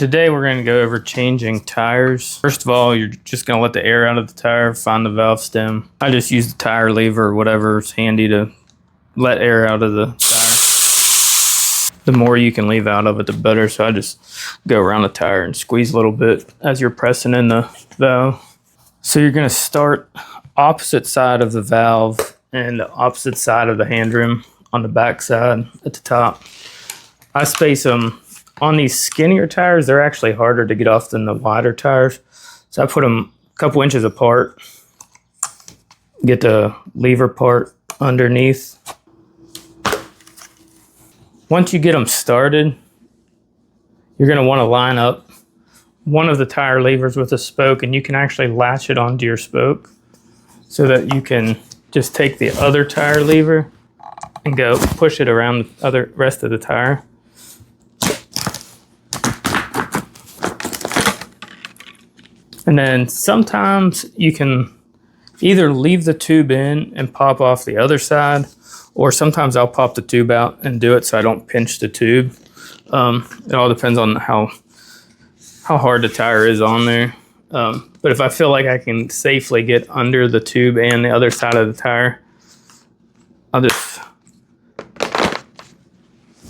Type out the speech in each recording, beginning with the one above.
Today we're going to go over changing tires. First of all, you're just going to let the air out of the tire, find the valve stem. I just use the tire lever or whatever's handy to let air out of the tire. The more you can leave out of it, the better. So I just go around the tire and squeeze a little bit as you're pressing in the valve. So you're going to start opposite side of the valve and the opposite side of the hand rim on the back side at the top. I space them. On these skinnier tires, they're actually harder to get off than the wider tires. So I put them a couple inches apart. Get the lever part underneath. Once you get them started, you're going to want to line up one of the tire levers with a spoke, and you can actually latch it onto your spoke so that you can just take the other tire lever and go push it around the rest of the tire. And then sometimes you can either leave the tube in and pop off the other side, or sometimes I'll pop the tube out and do it so I don't pinch the tube. It all depends on how hard the tire is on there. But if I feel like I can safely get under the tube and the other side of the tire, I'll just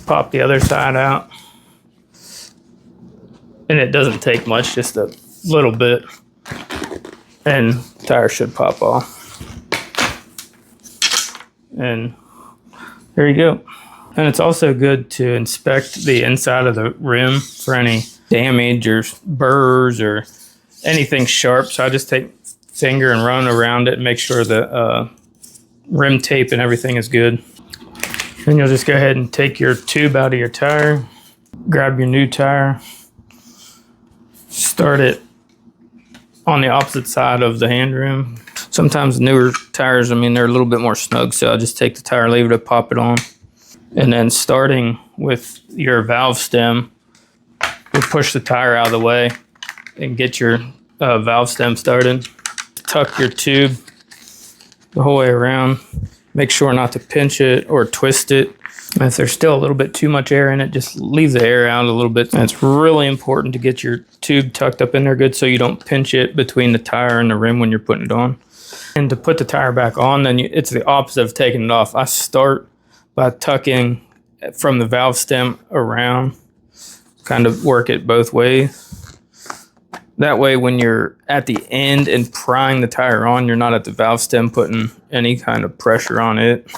pop the other side out. And it doesn't take much, just a little bit, and the tire should pop off. And there you go. And it's also good to inspect the inside of the rim for any damage or burrs or anything sharp. So I just take finger and run around it and make sure the rim tape and everything is good. Then you'll just go ahead and take your tube out of your tire, grab your new tire, start it on the opposite side of the hand rim. Sometimes newer tires, they're a little bit more snug, so I'll just take the tire lever to pop it on. And then starting with your valve stem, you'll push the tire out of the way and get your valve stem started. Tuck your tube the whole way around. Make sure not to pinch it or twist it. And if there's still a little bit too much air in it, just leave the air out a little bit. And it's really important to get your tube tucked up in there good so you don't pinch it between the tire and the rim when you're putting it on. And to put the tire back on, then it's the opposite of taking it off. I start by tucking from the valve stem around, kind of work it both ways. That way when you're at the end and prying the tire on, you're not at the valve stem putting any kind of pressure on it.